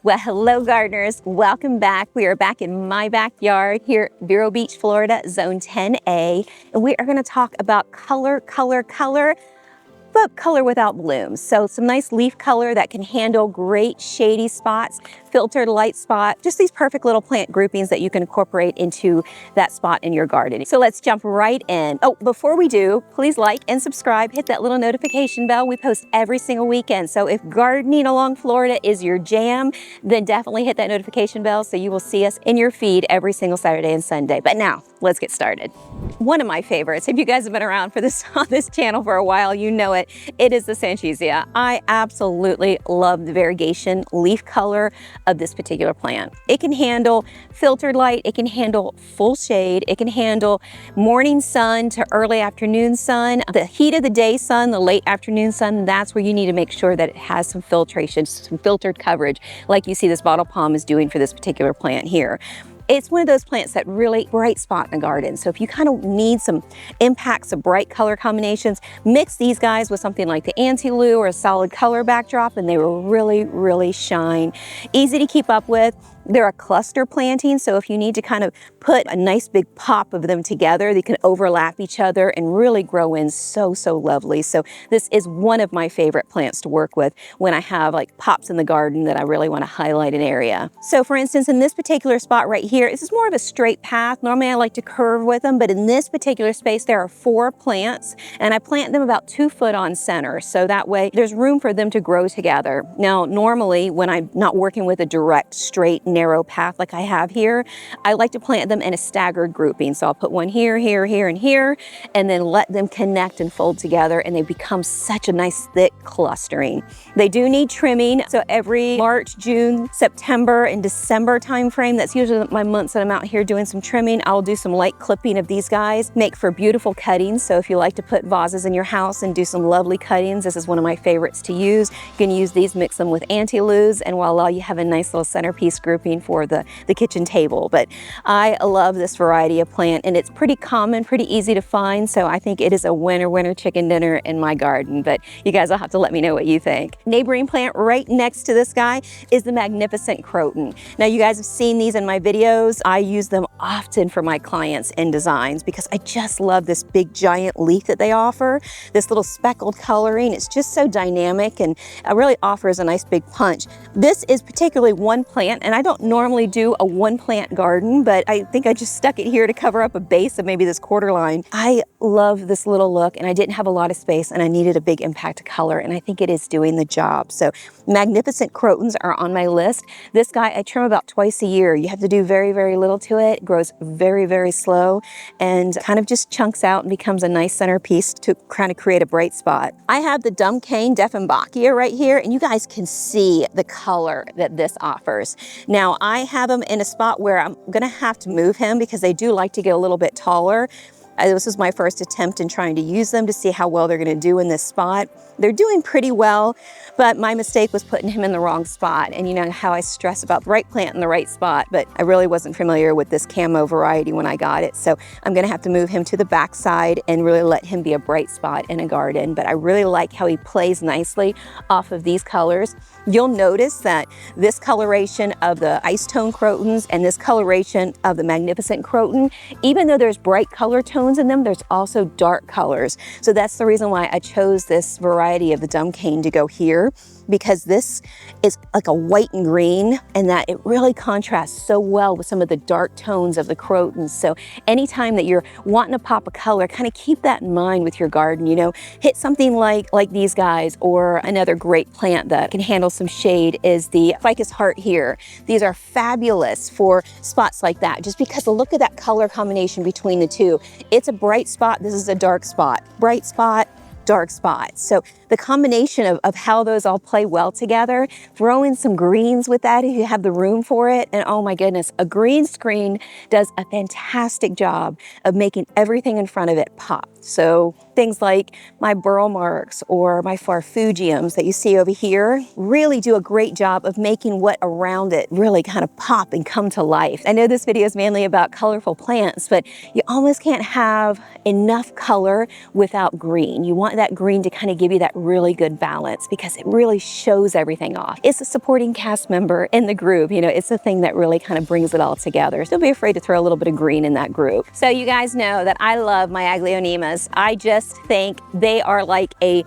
Well, hello gardeners, welcome back. We are back in my backyard here at Vero Beach, Florida, Zone 10A, and we are gonna talk about color, but color without blooms. So some nice leaf color that can handle great shady spots, filtered light spot, just these perfect little plant groupings that you can incorporate into that spot in your garden. So let's jump right in. Oh, before we do, please like and subscribe, hit that little notification bell. We post every single weekend. So if gardening along Florida is your jam, then definitely hit that notification bell so you will see us in your feed every single Saturday and Sunday. But now, let's get started. One of my favorites, if you guys have been around for this on this channel for a while, you know it. It is the Sanchezia. I absolutely love the variegation leaf color of this particular plant. It can handle filtered light, it can handle full shade, it can handle morning sun to early afternoon sun, the heat of the day sun, the late afternoon sun. That's where you need to make sure that it has some filtration, some filtered coverage, like you see this bottle palm is doing for this particular plant here. It's one of those plants that really bright spot in the garden. So if you kind of need some impacts of bright color combinations, mix these guys with something like the Antiloo or a solid color backdrop and they will really shine. Easy to keep up with. They're a cluster planting, so if you need to kind of put a nice big pop of them together, they can overlap each other and really grow in so lovely. So this is one of my favorite plants to work with when I have like pops in the garden that I really want to highlight an area. So for instance, in this particular spot right here, this is more of a straight path. Normally I like to curve with them, but in this particular space, there are 4 plants and I plant them about 2 foot on center. So that way there's room for them to grow together. Now, normally when I'm not working with a direct, straight, narrow path like I have here, I like to plant them in a staggered grouping. So I'll put one here, here, and here, and then let them connect and fold together and they become such a nice thick clustering. They do need trimming. So every March, June, September, and December timeframe, that's usually my months that I'm out here doing some trimming. I'll do some light clipping of these guys, make for beautiful cuttings. So if you like to put vases in your house and do some lovely cuttings, this is one of my favorites to use. You can use these, mix them with Antiloos, and voila, you have a nice little centerpiece grouping for the kitchen table. But I love this variety of plant and it's pretty common, pretty easy to find. So I think it is a winner chicken dinner in my garden, but you guys will have to let me know what you think. Neighboring plant right next to this guy is the magnificent Croin. Now you guys have seen these in my videos. I use them often for my clients in designs because I just love this big giant leaf that they offer. This little speckled coloring, it's just so dynamic and it really offers a nice big punch. This is particularly one plant and I don't normally do a 1-plant garden, but I think I just stuck it here to cover up a base of maybe this quarter line. I love this little look and I didn't have a lot of space and I needed a big impact of color and I think it is doing the job. So magnificent Croins are on my list. This guy I trim about twice a year. You have to do very little to it. It grows very slow and kind of just chunks out and becomes a nice centerpiece to kind of create a bright spot. I have the Dumpane Defebakia right here and you guys can see the color that this offers. Now I have them in a spot where I'm gonna have to move him because they do like to get a little bit taller. This was my first attempt in trying to use them to see how well they're gonna do in this spot. They're doing pretty well, but my mistake was putting him in the wrong spot. And you know how I stress about the right plant in the right spot, but I really wasn't familiar with this camo variety when I got it. So I'm gonna have to move him to the back side and really let him be a bright spot in a garden. But I really like how he plays nicely off of these colors. You'll notice that this coloration of the ice tone Croins and this coloration of the magnificent Croin, even though there's bright color tones in them, there's also dark colors. So that's the reason why I chose this variety of the Dumpane to go here, because this is like a white and green and that it really contrasts so well with some of the dark tones of the Croins. So anytime that you're wanting to pop a color, kind of keep that in mind with your garden, you know, hit something like these guys, or another great plant that can handle some shade is the Ficus Heart here. These are fabulous for spots like that, just because the look of that color combination between the two. It's a bright spot, this is a dark spot. Bright spot, dark spots. So the combination of how those all play well together, throw in some greens with that if you have the room for it. And oh my goodness, a green screen does a fantastic job of making everything in front of it pop. So Things like my burl marks or my farfugiums that you see over here really do a great job of making what around it really kind of pop and come to life. I know this video is mainly about colorful plants, but you almost can't have enough color without green. You want that green to kind of give you that really good balance because it really shows everything off. It's a supporting cast member in the group. You know, it's the thing that really kind of brings it all together. So don't be afraid to throw a little bit of green in that group. So you guys know that I love my Aglionemas. I just think they are like a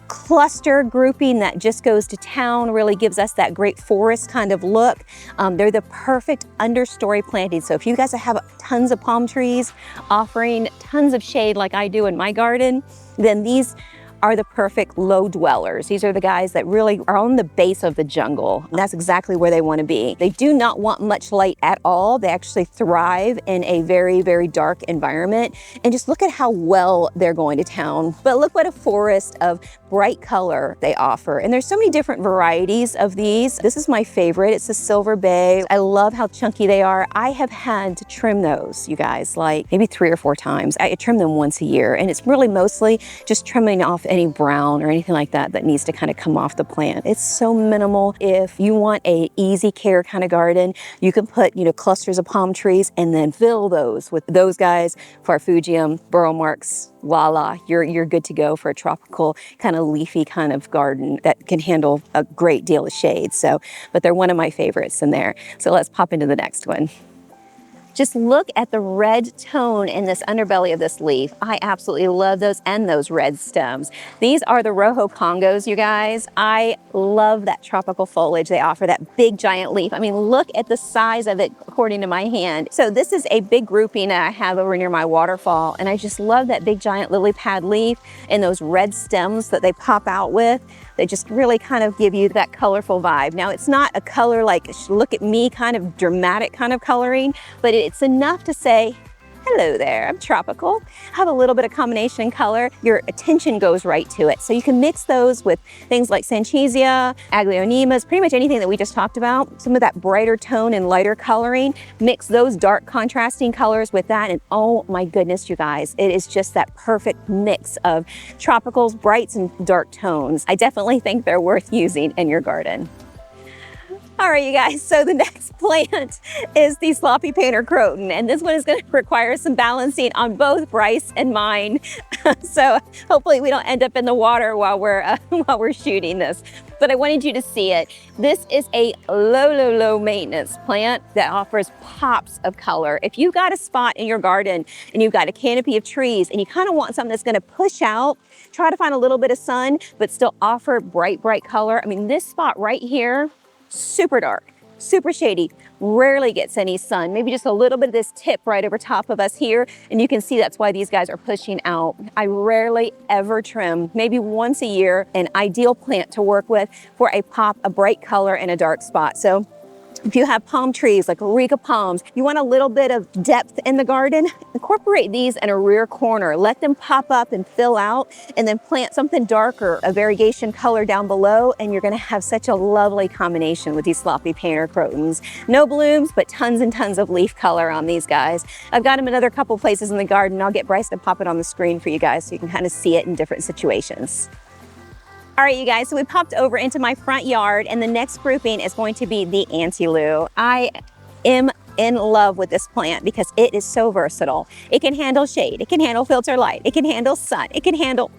cluster grouping that just goes to town, really gives us that great forest kind of look. They're the perfect understory planting. So if you guys have tons of palm trees offering tons of shade like I do in my garden, then these are the perfect low dwellers. These are the guys that really are on the base of the jungle. And that's exactly where they want to be. They do not want much light at all. They actually thrive in a very, very dark environment. And just look at how well they're going to town. But look what a forest of bright color they offer. And there's so many different varieties of these. This is my favorite. It's the Silver Bay. I love how chunky they are. I have had to trim those, you guys, like maybe 3 or 4 times. I trim them once a year. And it's really mostly just trimming off any brown or anything like that that needs to kind of come off the plant. It's so minimal. If you want a easy care kind of garden, you can put, you know, clusters of palm trees and then fill those with those guys, Farfugium, burl marks, voila, you're good to go for a tropical kind of leafy kind of garden that can handle a great deal of shade. So, but they're one of my favorites in there. So let's pop into the next one. Just look at the red tone in this underbelly of this leaf. I absolutely love those and those red stems. These are the Rojo Congos, you guys. I love that tropical foliage they offer, that big giant leaf. I mean, look at the size of it according to my hand. So this is a big grouping that I have over near my waterfall, and I just love that big giant lily pad leaf and those red stems that they pop out with. They just really kind of give you that colorful vibe. Now, it's not a color like, look at me kind of dramatic kind of coloring, but it's enough to say, hello there, I'm tropical. Have a little bit of combination color. Your attention goes right to it. So you can mix those with things like Sanchezia, Aglionemas, pretty much anything that we just talked about. Some of that brighter tone and lighter coloring. Mix those dark contrasting colors with that, and oh my goodness, you guys, it is just that perfect mix of tropicals, brights, and dark tones. I definitely think they're worth using in your garden. All right, you guys, so the next plant is the sloppy painter croton, and this one is going to require some balancing on both Bryce and mine. So hopefully we don't end up in the water while we're shooting this. But I wanted you to see it. This is a low maintenance plant that offers pops of color. If you've got a spot in your garden and you've got a canopy of trees and you kind of want something that's going to push out, try to find a little bit of sun, but still offer bright color. I mean, this spot right here, super dark, super shady, rarely gets any sun, maybe just a little bit of this tip right over top of us here, and you can see that's why these guys are pushing out. I rarely ever trim, maybe once a year, an ideal plant to work with for a pop, a bright color in a dark spot. So if you have palm trees like Auriga palms, you want a little bit of depth in the garden, incorporate these in a rear corner. Let them pop up and fill out, and then plant something darker, a variegation color down below, and you're gonna have such a lovely combination with these sloppy painter crotons. No blooms, but tons and tons of leaf color on these guys. I've got them in another couple places in the garden. I'll get Bryce to pop it on the screen for you guys so you can kind of see it in different situations. All right, you guys, so we popped over into my front yard, and the next grouping is going to be the Antiloo. I am in love with this plant because it is so versatile. It can handle shade, it can handle filter light, it can handle sun, it can handle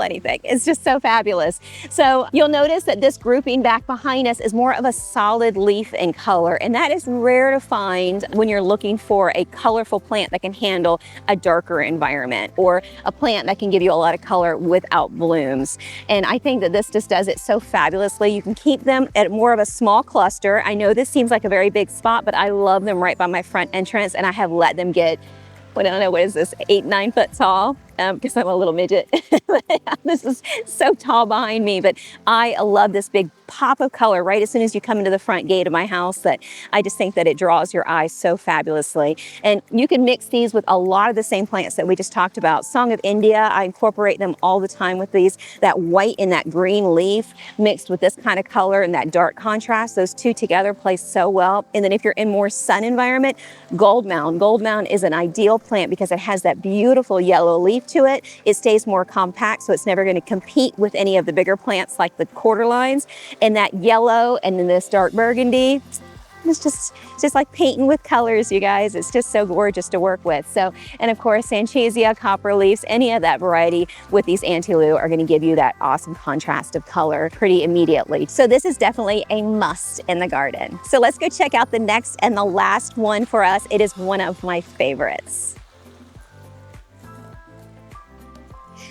anything. It's just so fabulous. So you'll notice that this grouping back behind us is more of a solid leaf in color, and that is rare to find when you're looking for a colorful plant that can handle a darker environment, or a plant that can give you a lot of color without blooms. And I think that this just does it so fabulously. You can keep them at more of a small cluster. I know this seems like a very big spot, but I love them right by my front entrance, and I have let them get, I don't know, what is this, 8-9 foot tall? Because I'm a little midget. This is so tall behind me, but I love this big pop of color right as soon as you come into the front gate of my house, that I just think that it draws your eye so fabulously. And you can mix these with a lot of the same plants that we just talked about. Song of India, I incorporate them all the time with these. That white and that green leaf mixed with this kind of color and that dark contrast, those two together play so well. And then if you're in more sun environment, gold mound. Gold mound is an ideal plant because it has that beautiful yellow leaf leaf to it, it stays more compact, so it's never going to compete with any of the bigger plants like the quarter lines. And that yellow and then this dark burgundy, it's just like painting with colors, you guys. It's just so gorgeous to work with. So, and of course, Sanchezia, copper leaves, any of that variety with these Antiloo are going to give you that awesome contrast of color pretty immediately. So this is definitely a must in the garden. So let's go check out the next and the last one for us. It is one of my favorites.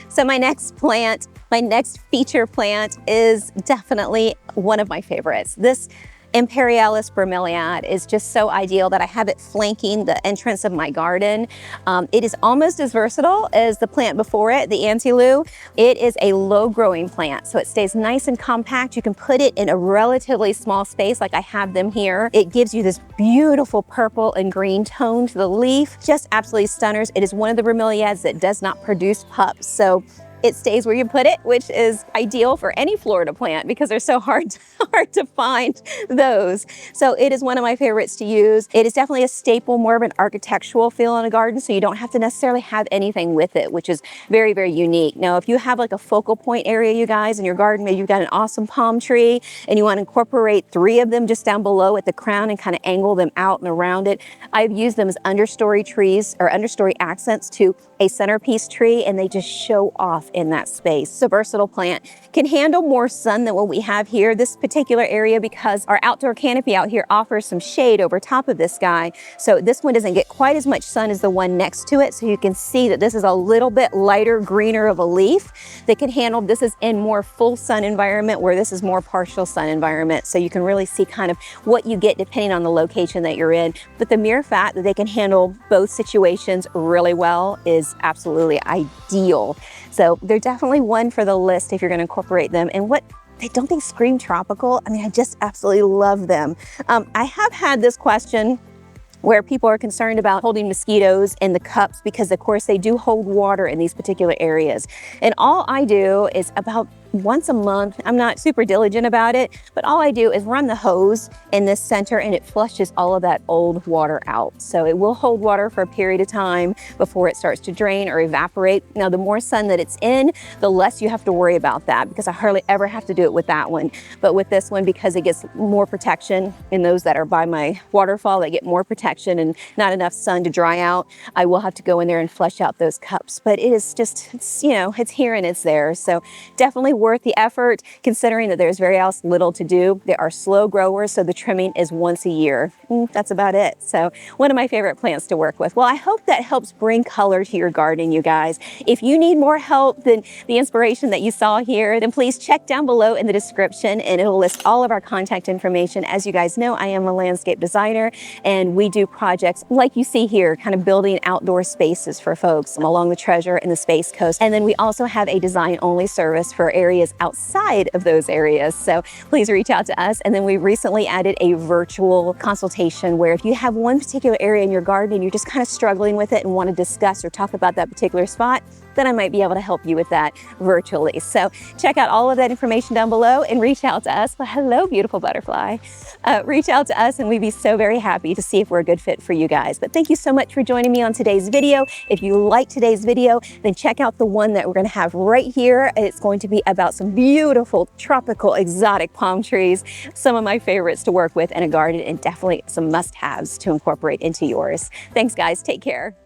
So my next feature plant is definitely one of my favorites. This Imperialis Burmilad is just so ideal that I have it flanking the entrance of my garden. It is almost as versatile as the plant before it, the Antiloo. It is a low growing plant, so it stays nice and compact. You can put it in a relatively small space like I have them here. It gives you this beautiful purple and green tone to the leaf. Just absolutely stunners. It is one of the bromeliads that does not produce pups. So it stays where you put it, which is ideal for any Florida plant because they're so hard to find those. So it is one of my favorites to use. It is definitely a staple, more of an architectural feel in a garden, so you don't have to necessarily have anything with it, which is very, very unique. Now, if you have like a focal point area, you guys, in your garden, maybe you've got an awesome palm tree and you want to incorporate 3 of them just down below at the crown and kind of angle them out and around it. I've used them as understory trees or understory accents to a centerpiece tree, and they just show off in that space. So versatile plant, can handle more sun than what we have here. This particular area, because our outdoor canopy out here offers some shade over top of this guy, so this one doesn't get quite as much sun as the one next to it. So you can see that this is a little bit lighter, greener of a leaf that can handle, this is in more full sun environment where this is more partial sun environment. So you can really see kind of what you get depending on the location that you're in. But the mere fact that they can handle both situations really well is absolutely ideal. So they're definitely one for the list if you're going to incorporate them. And don't they scream tropical? I mean, I just absolutely love them. I have had this question where people are concerned about holding mosquitoes in the cups because of course they do hold water in these particular areas. And all I do is about once a month, I'm not super diligent about it, but all I do is run the hose in this center and it flushes all of that old water out. So it will hold water for a period of time before it starts to drain or evaporate. Now, the more sun that it's in, the less you have to worry about that because I hardly ever have to do it with that one. But with this one, because it gets more protection in those that are by my waterfall, they get more protection and not enough sun to dry out, I will have to go in there and flush out those cups. But it is just, it's here and it's there. So definitely worth the effort considering that there's very little to do. They are slow growers, so the trimming is once a year. That's about it. So one of my favorite plants to work with. Well, I hope that helps bring color to your garden, you guys. If you need more help than the inspiration that you saw here, then please check down below in the description and it'll list all of our contact information. As you guys know, I am a landscape designer and we do projects like you see here, kind of building outdoor spaces for folks along the Treasure and the Space Coast. And then we also have a design-only service for areas outside of those areas. So please reach out to us. And then we recently added a virtual consultation where if you have one particular area in your garden and you're just kind of struggling with it and want to discuss or talk about that particular spot, then I might be able to help you with that virtually. So check out all of that information down below and reach out to us. Well, hello, beautiful butterfly. Reach out to us and we'd be so very happy to see if we're a good fit for you guys. But thank you so much for joining me on today's video. If you like today's video, then check out the one that we're going to have right here. It's going to be about some beautiful tropical exotic palm trees, some of my favorites to work with in a garden and definitely some must-haves to incorporate into yours. Thanks guys, take care.